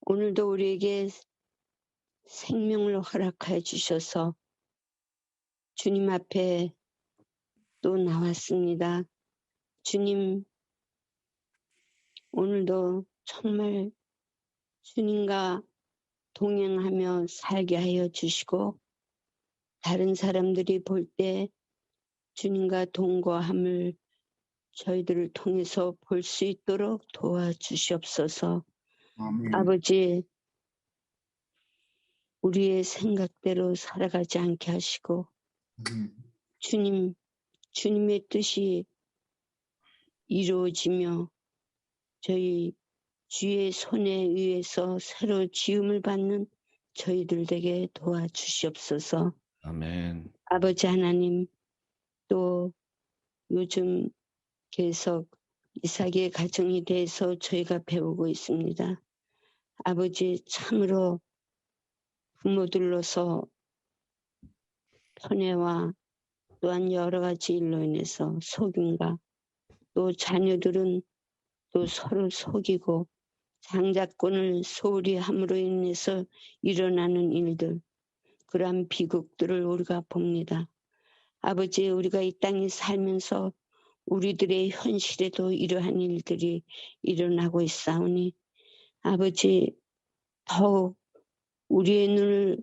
오늘도 우리에게 생명을 허락하여 주셔서 주님 앞에 또 나왔습니다. 주님, 오늘도 정말 주님과 동행하며 살게 하여 주시고 다른 사람들이 볼 때 주님과 동거함을 저희들을 통해서 볼 수 있도록 도와주시옵소서. 아멘. 아버지, 우리의 생각대로 살아가지 않게 하시고 주님, 주님의 뜻이 이루어지며 저희 주의 손에 의해서 새로 지음을 받는 저희들 되게 도와주시옵소서. 아멘. 아버지 하나님, 또 요즘 계속 이삭의 가정에 대해서 저희가 배우고 있습니다. 아버지, 참으로 부모들로서 편애와 또한 여러 가지 일로 인해서 속임과 또 자녀들은 또 서로 속이고 장자권을 소홀히 함으로 인해서 일어나는 일들, 그러한 비극들을 우리가 봅니다. 아버지, 우리가 이 땅에 살면서 우리들의 현실에도 이러한 일들이 일어나고 있사오니 아버지, 더욱 우리의 눈을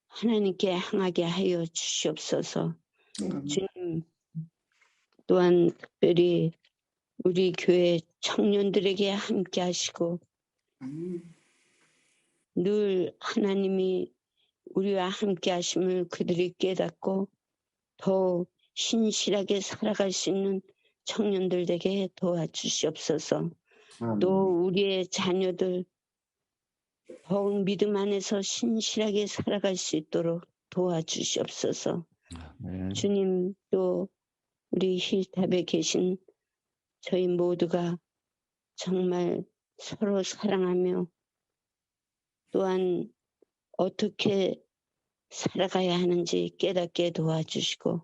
하나님께 향하게 하여 주시옵소서. 주님, 또한 특별히 우리 교회 청년들에게 함께 하시고 늘 하나님이 우리와 함께 하심을 그들이 깨닫고 더 신실하게 살아갈 수 있는 청년들 되게 도와주시옵소서. 또 우리의 자녀들 더욱 믿음 안에서 신실하게 살아갈 수 있도록 도와주시옵소서. 주님, 또 우리 힐탑에 계신 저희 모두가 정말 서로 사랑하며 또한 어떻게 살아가야 하는지 깨닫게 도와주시고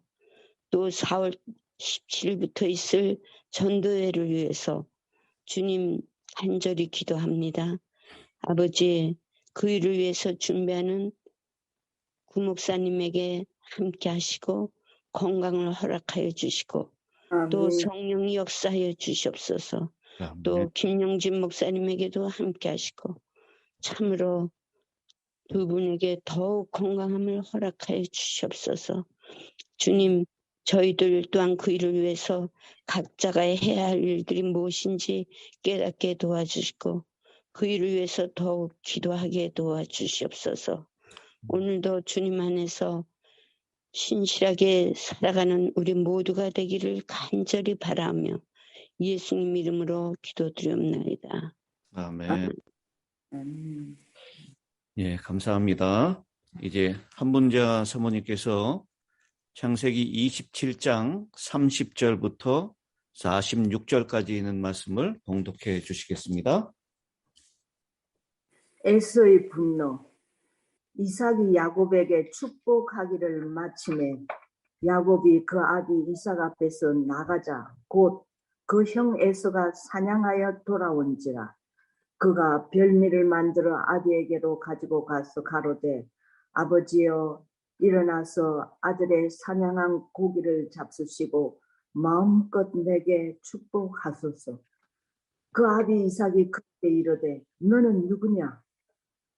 또 4월 17일부터 있을 전도회를 위해서 주님 간절히 기도합니다. 아버지, 그 일을 위해서 준비하는 구목사님에게 함께 하시고 건강을 허락하여 주시고 또 성령이 역사하여 주시옵소서. 또 김영진 목사님에게도 함께 하시고 참으로 두 분에게 더욱 건강함을 허락하여 주시옵소서. 주님, 저희들 또한 그 일을 위해서 각자가 해야 할 일들이 무엇인지 깨닫게 도와주시고 그 일을 위해서 더욱 기도하게 도와주시옵소서. 오늘도 주님 안에서 신실하게 살아가는 우리 모두가 되기를 간절히 바라며 예수님 이름으로 기도드리옵나이다. 아멘. 예, 감사합니다. 이제 한문자 사모님께서 창세기 27장 30절부터 46절까지 있는 말씀을 봉독해 주시겠습니다. 에서의 분노. 이삭이 야곱에게 축복하기를 마침에 야곱이 그 아비 이삭 앞에서 나가자 곧 그 형 에서가 사냥하여 돌아온지라. 그가 별미를 만들어 아비에게로 가지고 가서 가로되 아버지여 일어나서 아들의 사냥한 고기를 잡수시고 마음껏 내게 축복하소서. 그 아비 이삭이 그때 이르되 너는 누구냐?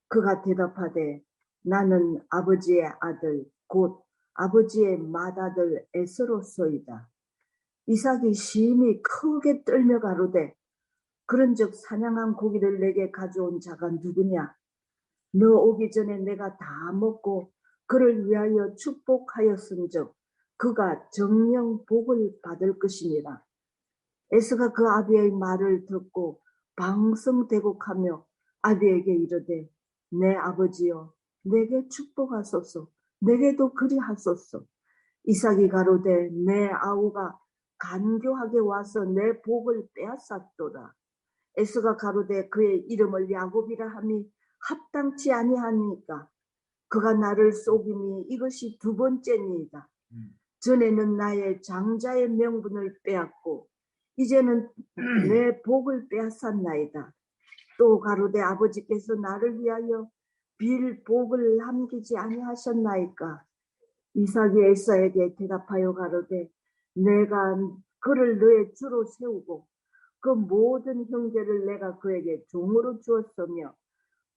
그가 대답하되 나는 아버지의 아들 곧 아버지의 맏아들 에서로소이다. 이삭이 심히 크게 떨며 가로되 그런즉 사냥한 고기를 내게 가져온 자가 누구냐? 너 오기 전에 내가 다 먹고 그를 위하여 축복하였은즉 그가 정령 복을 받을 것이니라. 에서가 그 아비의 말을 듣고 방성대곡하며 아비에게 이르되 내 아버지여 내게 축복하소서. 내게도 그리하소서. 이삭이 가로되 내 아우가 간교하게 와서 내 복을 빼앗았도다. 에서가 가로되 그의 이름을 야곱이라 함이 합당치 아니하니까 그가 나를 속임이 이것이 두 번째니이다. 전에는 나의 장자의 명분을 빼앗고 이제는 내 복을 빼앗았나이다. 또 가로되 아버지께서 나를 위하여 빌 복을 남기지 아니하셨나이까. 이삭이 에사에게 대답하여 가로되 내가 그를 너의 주로 세우고 그 모든 형제를 내가 그에게 종으로 주었으며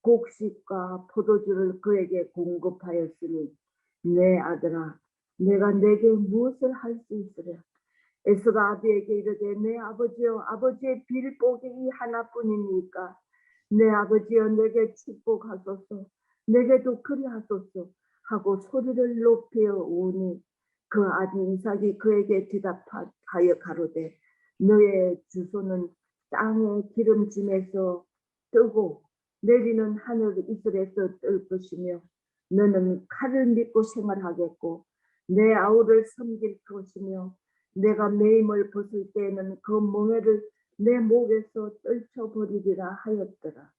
곡식과 포도주를 그에게 공급하였으니 내 아들아 내가 내게 무엇을 할 수 있으랴. 에서가 아비에게 이르되 내 아버지여 아버지의 빌복이 이 하나뿐이니까 내 아버지여 내게 축복하소서 내게도 그리하소서 하고 소리를 높여 오니 그 아들 이삭이 그에게 대답하여 가로되 너의 주소는 땅의 기름짐에서 뜨고 내리는 하늘 이슬에서 뜰 것이며 너는 칼을 믿고 생활하겠고 내 아우를 섬길 것이며 내가 매임을 벗을 때에는 그 멍에를 내 목에서 떨쳐버리리라 하였더라.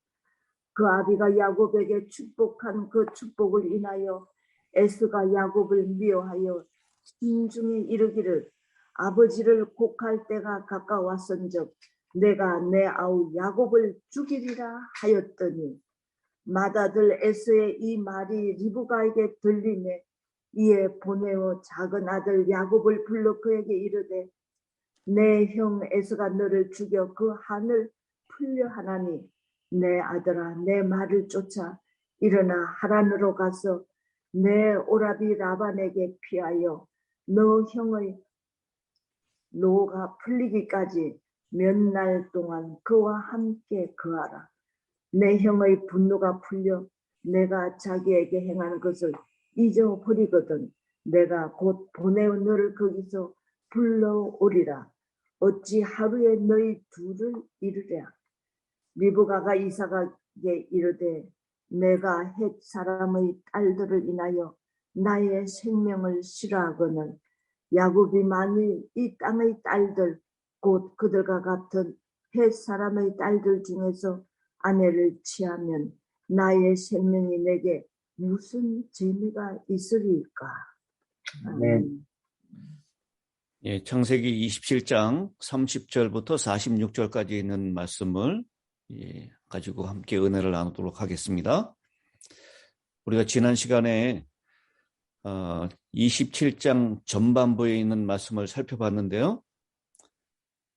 그 아비가 야곱에게 축복한 그 축복을 인하여 에스가 야곱을 미워하여 심중에 이르기를 아버지를 곡할 때가 가까웠은즉 내가 내 아우 야곱을 죽이리라 하였더니 맏아들 에스의 이 말이 리브가에게 들리매 이에 보내어 작은 아들 야곱을 불러 그에게 이르되 내 형 에스가 너를 죽여 그 한을 풀려 하나니 내 아들아 내 말을 쫓아 일어나 하란으로 가서 내 오라비 라반에게 피하여 너 형의 노가 풀리기까지 몇 날 동안 그와 함께 거하라. 내 형의 분노가 풀려 내가 자기에게 행한 것을 잊어버리거든 내가 곧 보내어 너를 거기서 불러오리라. 어찌 하루에 너희 둘을 이루랴. 리브가가 이삭에게 이르되 내가 헷 사람의 딸들을 인하여 나의 생명을 싫어하거늘 야곱이 만일 이 땅의 딸들 곧 그들과 같은 헷 사람의 딸들 중에서 아내를 취하면 나의 생명이 내게 무슨 재미가 있으리까. 아멘. 예, 창세기 27장 30절부터 46절까지 있는 말씀을 가지고 함께 은혜를 나누도록 하겠습니다. 우리가 지난 시간에 27장 전반부에 있는 말씀을 살펴봤는데요.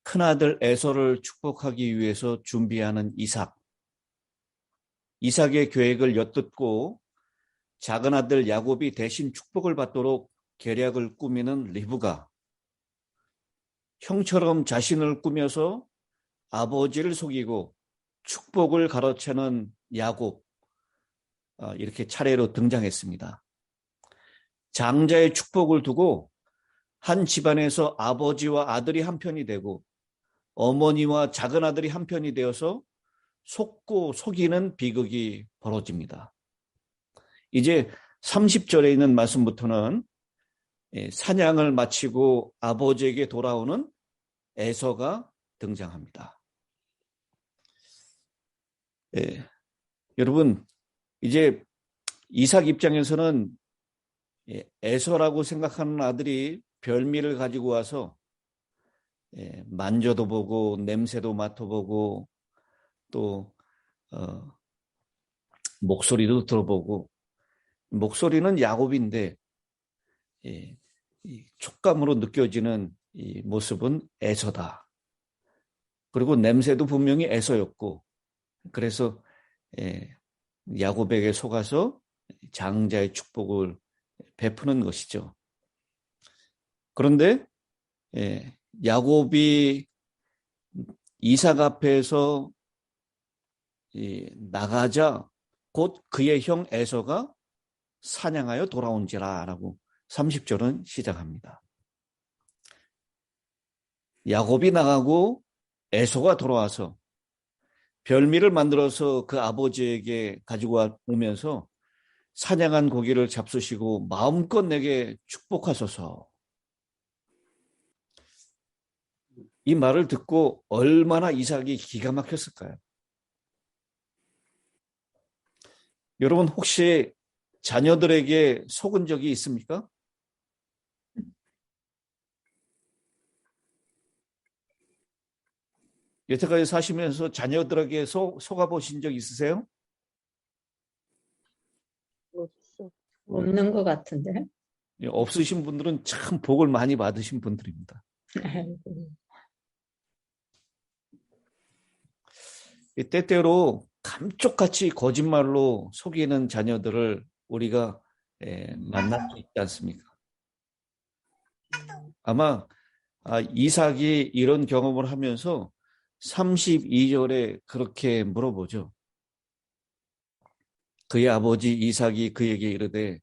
큰아들 에서를 축복하기 위해서 준비하는 이삭의 계획을 엿듣고 작은 아들 야곱이 대신 축복을 받도록 계략을 꾸미는 리브가, 형처럼 자신을 꾸며서 아버지를 속이고 축복을 가로채는 야곱, 이렇게 차례로 등장했습니다. 장자의 축복을 두고 한 집안에서 아버지와 아들이 한편이 되고 어머니와 작은 아들이 한편이 되어서 속고 속이는 비극이 벌어집니다. 이제 30절에 있는 말씀부터는 사냥을 마치고 아버지에게 돌아오는 에서가 등장합니다. 여러분, 이제 이삭 입장에서는 에서라고 생각하는 아들이 별미를 가지고 와서 만져도 보고 냄새도 맡아보고 또 목소리도 들어보고, 목소리는 야곱인데 이 촉감으로 느껴지는 이 모습은 에서다. 그리고 냄새도 분명히 에서였고, 그래서 야곱에게 속아서 장자의 축복을 베푸는 것이죠. 그런데 야곱이 이삭 앞에서 나가자 곧 그의 형 에서가 사냥하여 돌아온지라 라고 30절은 시작합니다. 야곱이 나가고 에서가 돌아와서 별미를 만들어서 그 아버지에게 가지고 오면서 사냥한 고기를 잡수시고 마음껏 내게 축복하소서. 이 말을 듣고 얼마나 이삭이 기가 막혔을까요? 여러분, 혹시 자녀들에게 속은 적이 있습니까? 여태까지 사시면서 자녀들에게 속아보신 적 있으세요? 없는 것 같은데. 없으신 분들은 참 복을 많이 받으신 분들입니다. 때때로 감쪽같이 거짓말로 속이는 자녀들을 우리가 만날 수 있지 않습니까? 아마 이삭이 이런 경험을 하면서 32절에 그렇게 물어보죠. 그의 아버지 이삭이 그에게 이르되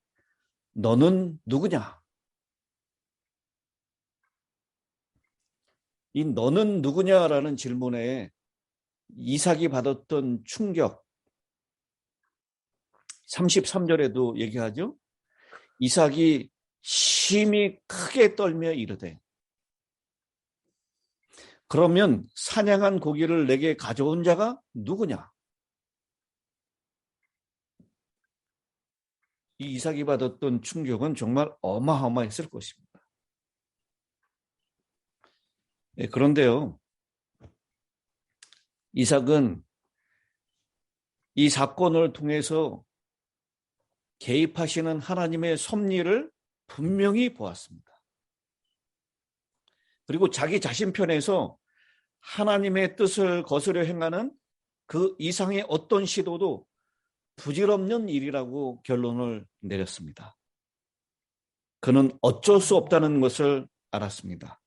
너는 누구냐? 이 너는 누구냐라는 질문에 이삭이 받았던 충격, 33절에도 얘기하죠. 이삭이 심히 크게 떨며 이르되 그러면 사냥한 고기를 내게 가져온 자가 누구냐? 이 이삭이 받았던 충격은 정말 어마어마했을 것입니다. 그런데요, 이삭은 이 사건을 통해서 개입하시는 하나님의 섭리를 분명히 보았습니다. 그리고 자기 자신 편에서 하나님의 뜻을 거스려 행하는 그 이상의 어떤 시도도 부질없는 일이라고 결론을 내렸습니다. 그는 어쩔 수 없다는 것을 알았습니다.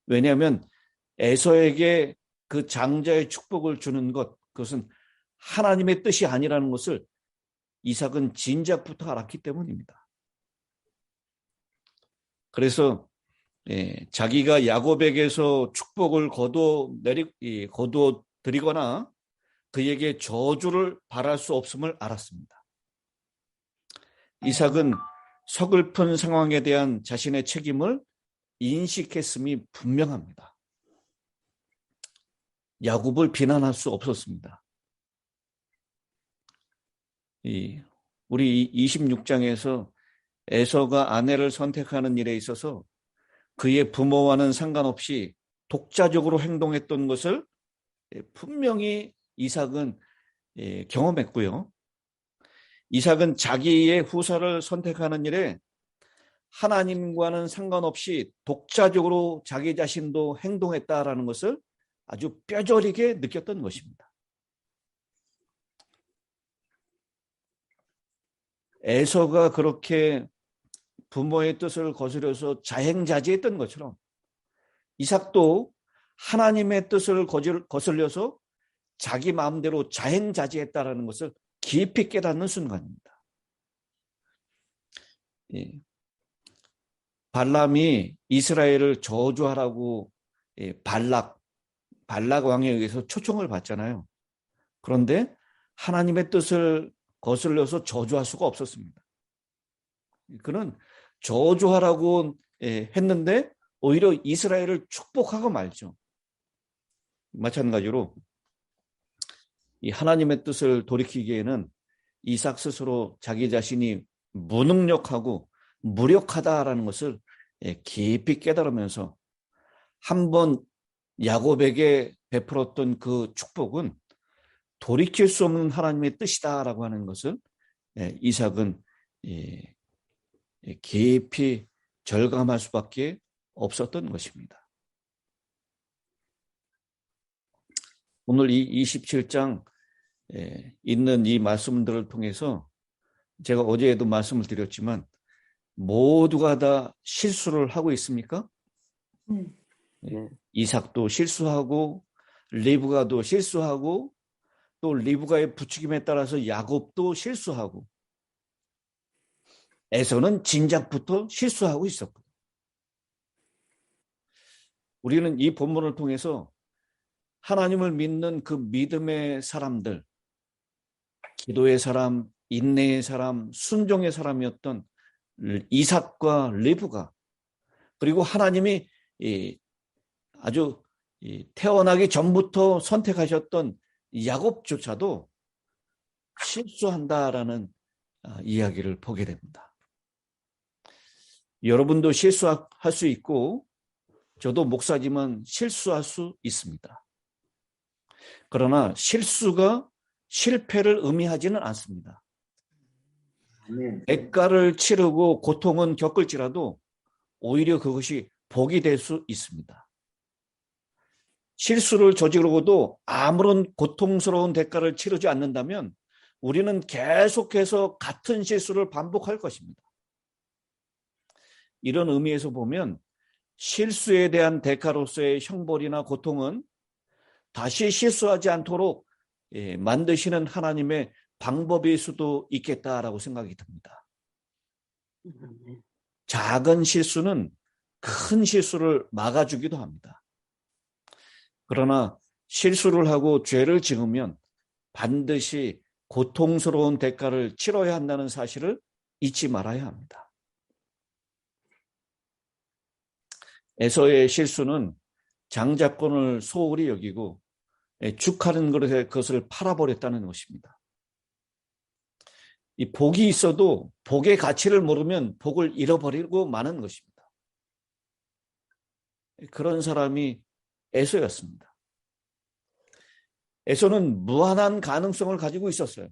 왜냐하면 에서에게 그 장자의 축복을 주는 것, 그것은 하나님의 뜻이 아니라는 것을 이삭은 진작부터 알았기 때문입니다. 그래서 자기가 야곱에게서 축복을 거두어 드리거나 그에게 저주를 바랄 수 없음을 알았습니다. 이삭은 서글픈 상황에 대한 자신의 책임을 인식했음이 분명합니다. 야곱을 비난할 수 없었습니다. 우리 26장에서 에서가 아내를 선택하는 일에 있어서 그의 부모와는 상관없이 독자적으로 행동했던 것을 분명히 이삭은 경험했고요. 이삭은 자기의 후사를 선택하는 일에 하나님과는 상관없이 독자적으로 자기 자신도 행동했다라는 것을 아주 뼈저리게 느꼈던 것입니다. 에서가 그렇게 부모의 뜻을 거스려서 자행자지했던 것처럼 이삭도 하나님의 뜻을 거슬려서 자기 마음대로 자행자지했다라는 것을 깊이 깨닫는 순간입니다. 발람이 이스라엘을 저주하라고 발락 왕에 의해서 초청을 받잖아요. 그런데 하나님의 뜻을 거슬려서 저주할 수가 없었습니다. 그는 저주하라고 했는데 오히려 이스라엘을 축복하고 말죠. 마찬가지로 이 하나님의 뜻을 돌이키기에는 이삭 스스로 자기 자신이 무능력하고 무력하다라는 것을 깊이 깨달으면서 한번 야곱에게 베풀었던 그 축복은 돌이킬 수 없는 하나님의 뜻이다라고 하는 것을 이삭은 깊이 절감할 수밖에 없었던 것입니다. 오늘 이 27장 있는 이 말씀들을 통해서 제가 어제에도 말씀을 드렸지만 모두가 다 실수를 하고 있습니까? 이삭도 실수하고 리브가도 실수하고 또 리브가의 부추김에 따라서 야곱도 실수하고 에서는 진작부터 실수하고 있었고 우리는 이 본문을 통해서 하나님을 믿는 그 믿음의 사람들, 기도의 사람, 인내의 사람, 순종의 사람이었던 이삭과 리브가 그리고 하나님이 아주 태어나기 전부터 선택하셨던 야곱조차도 실수한다라는 이야기를 보게 됩니다. 여러분도 실수할 수 있고 저도 목사지만 실수할 수 있습니다. 그러나 실수가 실패를 의미하지는 않습니다. 대가를 치르고 고통은 겪을지라도 오히려 그것이 복이 될 수 있습니다. 실수를 저지르고도 아무런 고통스러운 대가를 치르지 않는다면 우리는 계속해서 같은 실수를 반복할 것입니다. 이런 의미에서 보면 실수에 대한 대가로서의 형벌이나 고통은 다시 실수하지 않도록 만드시는 하나님의 방법일 수도 있겠다라고 생각이 듭니다. 작은 실수는 큰 실수를 막아주기도 합니다. 그러나 실수를 하고 죄를 지으면 반드시 고통스러운 대가를 치러야 한다는 사실을 잊지 말아야 합니다. 에서의 실수는 장자권을 소홀히 여기고 죽하는 것을 팔아버렸다는 것입니다. 이 복이 있어도 복의 가치를 모르면 복을 잃어버리고 마는 것입니다. 그런 사람이 에서였습니다. 에서는 무한한 가능성을 가지고 있었어요.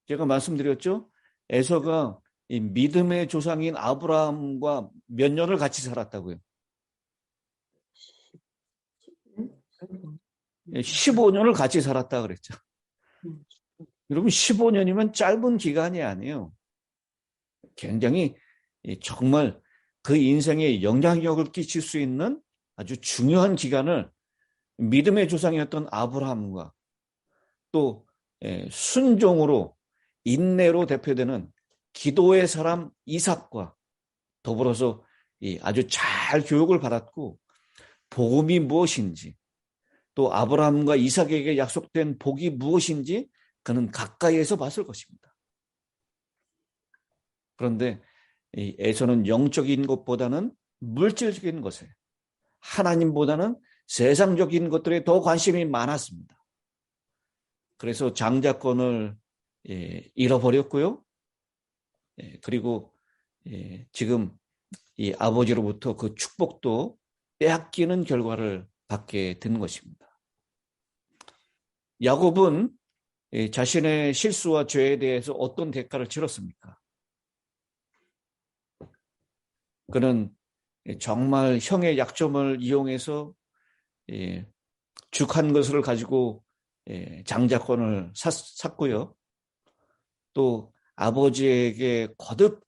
제가 말씀드렸죠? 에서가 이 믿음의 조상인 아브라함과 몇 년을 같이 살았다고요? 15년을 같이 살았다 그랬죠. 여러분 15년이면 짧은 기간이 아니에요. 굉장히 정말 그 인생에 영향력을 끼칠 수 있는 아주 중요한 기간을 믿음의 조상이었던 아브라함과 또 순종으로 인내로 대표되는 기도의 사람 이삭과 더불어서 아주 잘 교육을 받았고 복음이 무엇인지 또 아브라함과 이삭에게 약속된 복이 무엇인지 그는 가까이에서 봤을 것입니다. 그런데 에서는 영적인 것보다는 물질적인 것에 하나님보다는 세상적인 것들에 더 관심이 많았습니다. 그래서 장자권을 잃어버렸고요. 그리고 지금 이 아버지로부터 그 축복도 빼앗기는 결과를 받게 된 것입니다. 야곱은 자신의 실수와 죄에 대해서 어떤 대가를 치렀습니까? 그는 정말 형의 약점을 이용해서 죽한 것을 가지고 장자권을 샀고요. 또 아버지에게 거듭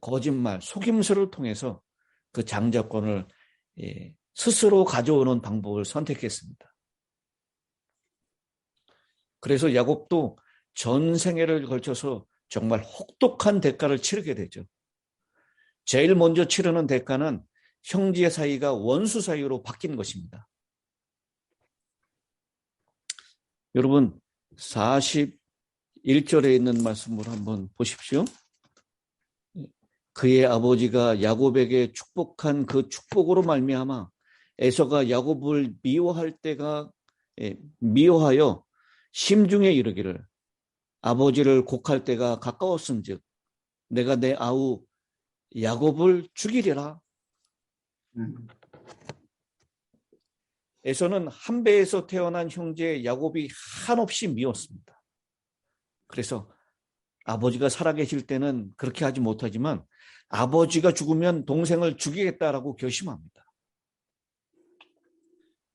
거짓말, 속임수를 통해서 그 장자권을 스스로 가져오는 방법을 선택했습니다. 그래서 야곱도 전생애를 걸쳐서 정말 혹독한 대가를 치르게 되죠. 제일 먼저 치르는 대가는 형제 사이가 원수 사이로 바뀐 것입니다. 여러분 41절에 있는 말씀을 한번 보십시오. 그의 아버지가 야곱에게 축복한 그 축복으로 말미암아 에서가 야곱을 미워하여 심중에 이르기를 아버지를 곡할 때가 가까웠은즉 내가 내 아우 야곱을 죽이리라. 에서는 한 배에서 태어난 형제 야곱이 한없이 미웠습니다. 그래서 아버지가 살아계실 때는 그렇게 하지 못하지만 아버지가 죽으면 동생을 죽이겠다라고 결심합니다.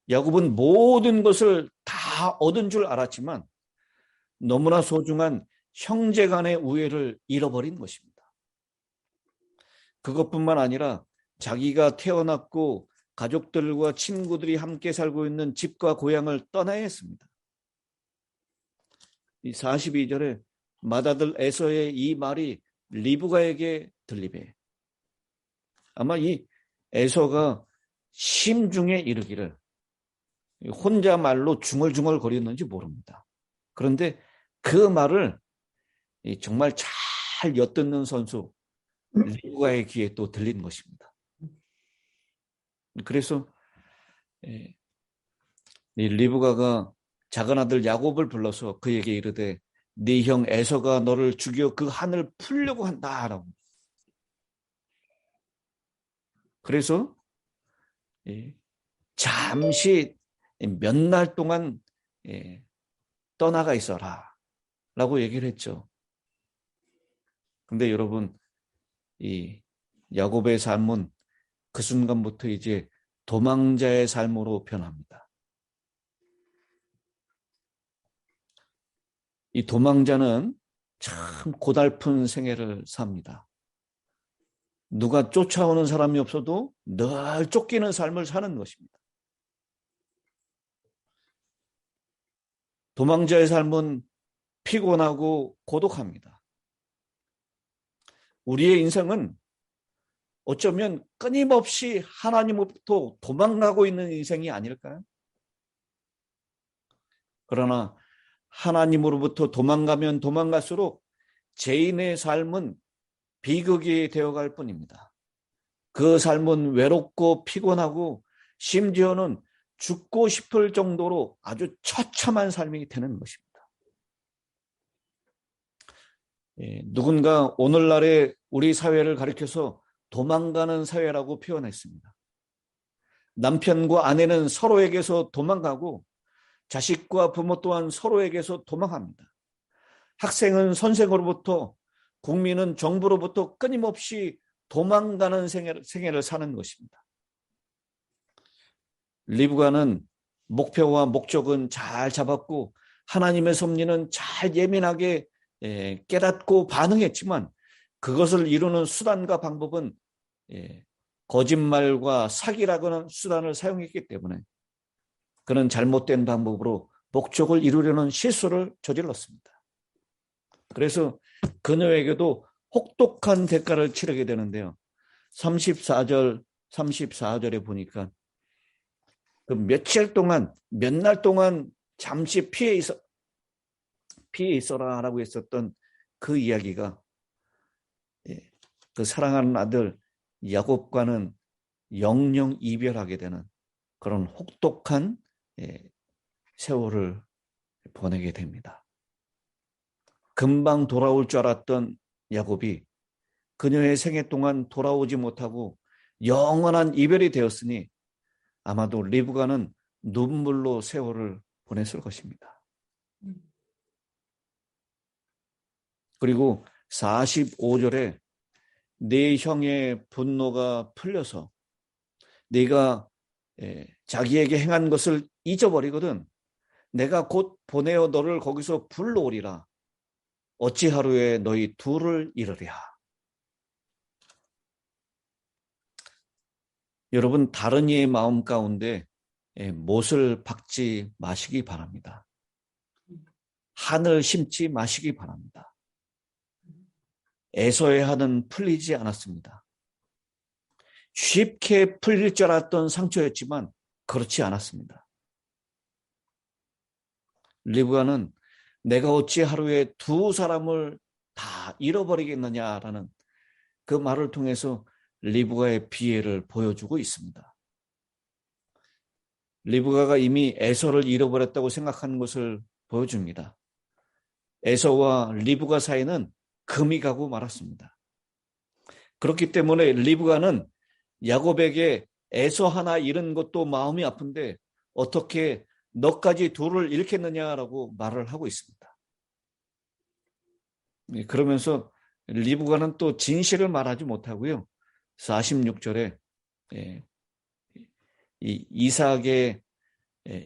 야곱은 모든 것을 다 얻은 줄 알았지만 너무나 소중한 형제 간의 우애를 잃어버린 것입니다. 그것뿐만 아니라 자기가 태어났고 가족들과 친구들이 함께 살고 있는 집과 고향을 떠나야 했습니다. 이 42절에 맏아들 에서의 이 말이 리브가에게 들리매 아마 이 에서가 심중에 이르기를 혼자 말로 중얼중얼 거렸는지 모릅니다. 그런데 그 말을 정말 잘 엿듣는 선수 리브가의 귀에 또 들린 것입니다. 그래서 리브가가 작은 아들 야곱을 불러서 그에게 이르되 네 형 에서가 너를 죽여 그 한을 풀려고 한다라고. 그래서 잠시 몇 날 동안 떠나가 있어라 라고 얘기를 했죠. 근데 여러분, 이 야곱의 삶은 그 순간부터 이제 도망자의 삶으로 변합니다. 이 도망자는 참 고달픈 생애를 삽니다. 누가 쫓아오는 사람이 없어도 늘 쫓기는 삶을 사는 것입니다. 도망자의 삶은 피곤하고 고독합니다. 우리의 인생은 어쩌면 끊임없이 하나님으로부터 도망가고 있는 인생이 아닐까요? 그러나 하나님으로부터 도망가면 도망갈수록 죄인의 삶은 비극이 되어갈 뿐입니다. 그 삶은 외롭고 피곤하고 심지어는 죽고 싶을 정도로 아주 처참한 삶이 되는 것입니다. 누군가 오늘날의 우리 사회를 가리켜서 도망가는 사회라고 표현했습니다. 남편과 아내는 서로에게서 도망가고 자식과 부모 또한 서로에게서 도망합니다. 학생은 선생으로부터, 국민은 정부로부터 끊임없이 도망가는 생애를 사는 것입니다. 리브가는 목표와 목적은 잘 잡았고 하나님의 섭리는 잘 예민하게 깨닫고 반응했지만 그것을 이루는 수단과 방법은 거짓말과 사기라는 수단을 사용했기 때문에 그는 잘못된 방법으로 목적을 이루려는 실수를 저질렀습니다. 그래서 그녀에게도 혹독한 대가를 치르게 되는데요. 34절에 보니까 그 며칠 동안, 몇 날 동안 잠시 피해 있어라 라고 했었던 그 이야기가 그 사랑하는 아들 야곱과는 영영 이별하게 되는 그런 혹독한 세월을 보내게 됩니다. 금방 돌아올 줄 알았던 야곱이 그녀의 생애 동안 돌아오지 못하고 영원한 이별이 되었으니 아마도 리브가는 눈물로 세월을 보냈을 것입니다. 그리고 45절에 네 형의 분노가 풀려서 네가 자기에게 행한 것을 잊어버리거든 내가 곧 보내어 너를 거기서 불러오리라. 어찌 하루에 너희 둘을 잃으랴. 여러분, 다른 이의 마음 가운데 못을 박지 마시기 바랍니다. 한을 심지 마시기 바랍니다. 에서의 한은 풀리지 않았습니다. 쉽게 풀릴 줄 알았던 상처였지만 그렇지 않았습니다. 리브가는 내가 어찌 하루에 두 사람을 다 잃어버리겠느냐라는 그 말을 통해서 리브가의 비애를 보여주고 있습니다. 리브가가 이미 에서를 잃어버렸다고 생각하는 것을 보여줍니다. 에서와 리브가 사이는 금이 가고 말았습니다. 그렇기 때문에 리브가는 야곱에게 에서 하나 잃은 것도 마음이 아픈데 어떻게 너까지 둘을 잃겠느냐라고 말을 하고 있습니다. 그러면서 리브가는 또 진실을 말하지 못하고요. 46절에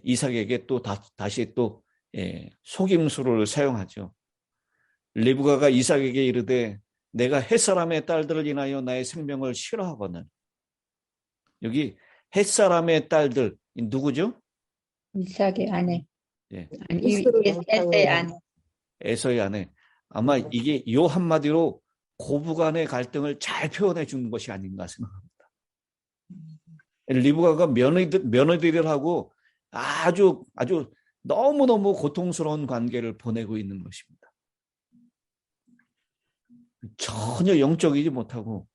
이삭에게 또 다시 또 속임수를 사용하죠. 리브가가 이삭에게 이르되 내가 햇사람의 딸들을 인하여 나의 생명을 싫어하거늘. 여기 햇사람의 딸들 누구죠? 이삭의 아내. 아니, 에서의 에서의 아내. 에서의 아내. 아마 이게 요 한마디로 고부간의 갈등을 잘 표현해 준 것이 아닌가 생각합니다. 리브가가 며느리들하고 아주 너무너무 고통스러운 관계를 보내고 있는 것입니다. 전혀 영적이지 못하고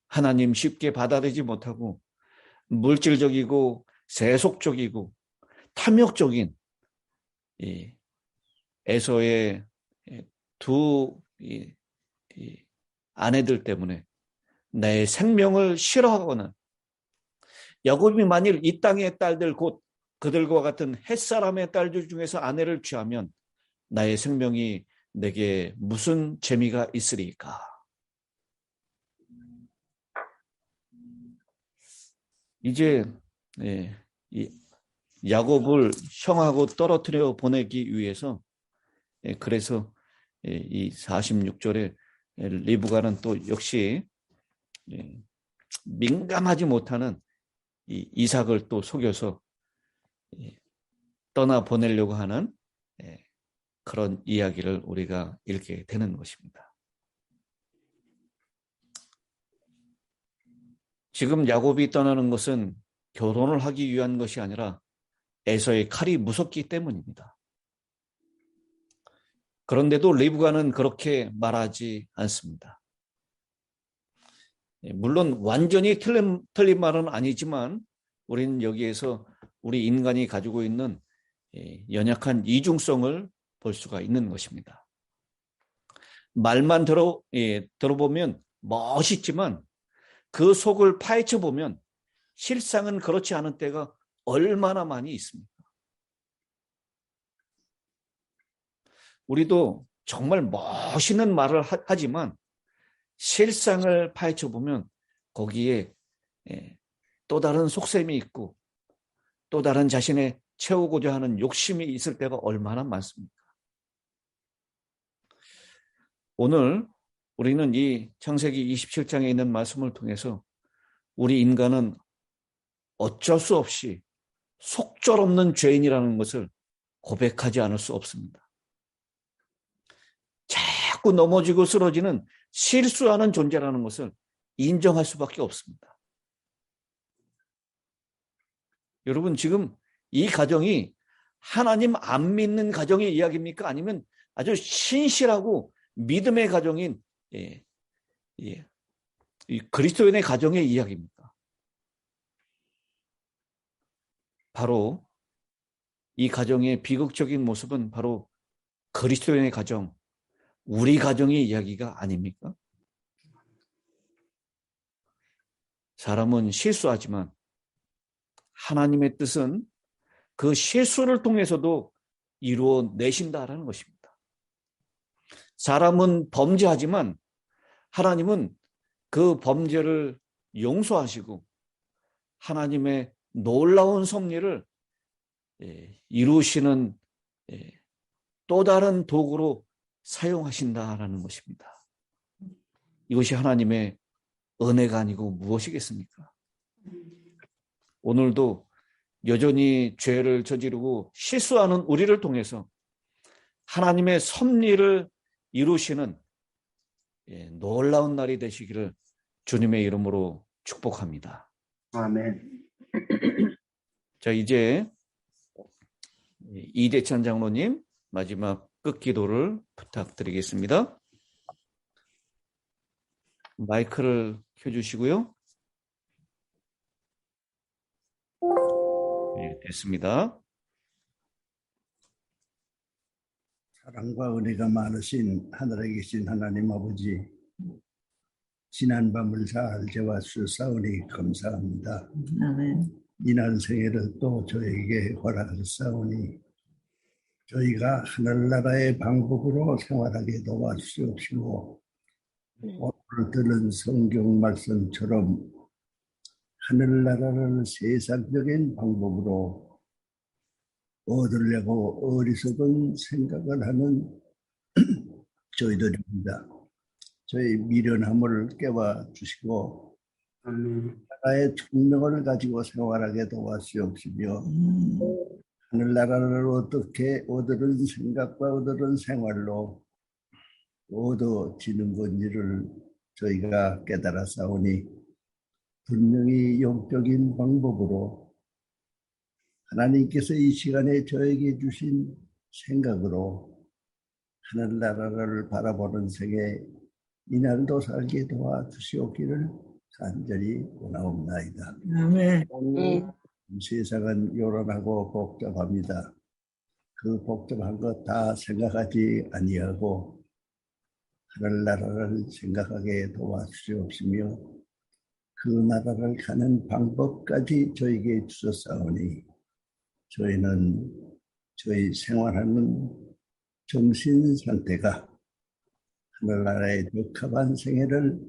하나님 쉽게 받아들이지 못하고 물질적이고 세속적이고 탐욕적인 에서의 두 아내들 때문에 내 생명을 싫어하거나 야곱이 만일 이 땅의 딸들 곧 그들과 같은 햇사람의 딸들 중에서 아내를 취하면 나의 생명이 내게 무슨 재미가 있으리까? 이제 이 야곱을 형하고 떨어뜨려 보내기 위해서 그래서 이 46절에 리브가는 또 역시 민감하지 못하는 이 이삭을 또 속여서 떠나 보내려고 하는 그런 이야기를 우리가 읽게 되는 것입니다. 지금 야곱이 떠나는 것은 결혼을 하기 위한 것이 아니라 에서의 칼이 무섭기 때문입니다. 그런데도 리브가는 그렇게 말하지 않습니다. 물론 완전히 틀린 말은 아니지만 우리는 여기에서 우리 인간이 가지고 있는 연약한 이중성을 볼 수가 있는 것입니다. 말만 들어보면 멋있지만 그 속을 파헤쳐 보면 실상은 그렇지 않은 때가 얼마나 많이 있습니까? 우리도 정말 멋있는 말을 하지만 실상을 파헤쳐 보면 거기에 또 다른 속셈이 있고 또 다른 자신의 채우고자 하는 욕심이 있을 때가 얼마나 많습니까? 오늘 우리는 이 창세기 27장에 있는 말씀을 통해서 우리 인간은 어쩔 수 없이 속절없는 죄인이라는 것을 고백하지 않을 수 없습니다. 자꾸 넘어지고 쓰러지는 실수하는 존재라는 것을 인정할 수밖에 없습니다. 여러분, 지금 이 가정이 하나님 안 믿는 가정의 이야기입니까? 아니면 아주 신실하고 믿음의 가정인 이 그리스도인의 가정의 이야기입니까? 바로 이 가정의 비극적인 모습은 바로 그리스도인의 가정, 우리 가정의 이야기가 아닙니까? 사람은 실수하지만 하나님의 뜻은 그 실수를 통해서도 이루어내신다라는 것입니다. 사람은 범죄하지만 하나님은 그 범죄를 용서하시고 하나님의 놀라운 섭리를 이루시는 또 다른 도구로 사용하신다라는 것입니다. 이것이 하나님의 은혜가 아니고 무엇이겠습니까? 오늘도 여전히 죄를 저지르고 실수하는 우리를 통해서 하나님의 섭리를 이루시는 놀라운 날이 되시기를 주님의 이름으로 축복합니다. 아멘. 자, 이제 이대찬 장로님 마지막 끝기도를 부탁드리겠습니다. 마이크를 켜주시고요. 네, 됐습니다. 사랑과 은혜가 많으신 하늘에 계신 하나님 아버지, 지난 밤을 잘 재워주사오니 감사합니다. 아멘. 이날 생애를 또 저에게 허락하사오니 저희가 하늘나라의 방법으로 생활하게 도와주시옵시고 오늘 들은 성경 말씀처럼 하늘나라를 세상적인 방법으로 얻으려고 어리석은 생각을 하는 저희들입니다. 저희 미련함을 깨워주시고 나라의 총명을 가지고 생활하게 도와주시옵시며 하늘나라를 어떻게 얻으는 생각과 얻으는 생활로 얻어지는 건지를 저희가 깨달아사오니 분명히 영적인 방법으로 하나님께서 이 시간에 저에게 주신 생각으로 하늘나라를 바라보는 생에 이날도 살게 도와주시옵기를 간절히 원하옵나이다. 아멘. 세상은 요란하고 복잡합니다. 그 복잡한 것 다 생각하지 아니하고 하늘나라를 생각하게 도와주시옵시며 그 나라를 가는 방법까지 저에게 주셨사오니 저희는 저희 생활하는 정신 상태가 하늘나라에 적합한 생애를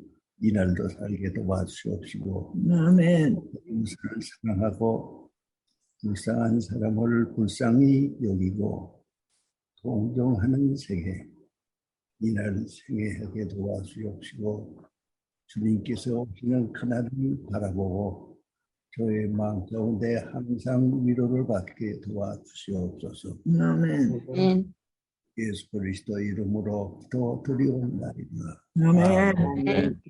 이날도 살게 도와주시옵시고 아멘. 이웃을 사랑하고 불쌍한 사람을 불쌍히 여기고 동정하는 생애 이날 생애하게 도와주옵시고 주님께서 오시는 그날을 바라보고 저의 마음 가운데 항상 위로를 받게 도와주시옵소서. 아멘. 예수 그리스도 이름으로 더 드리옵나이다. 아멘. 아멘.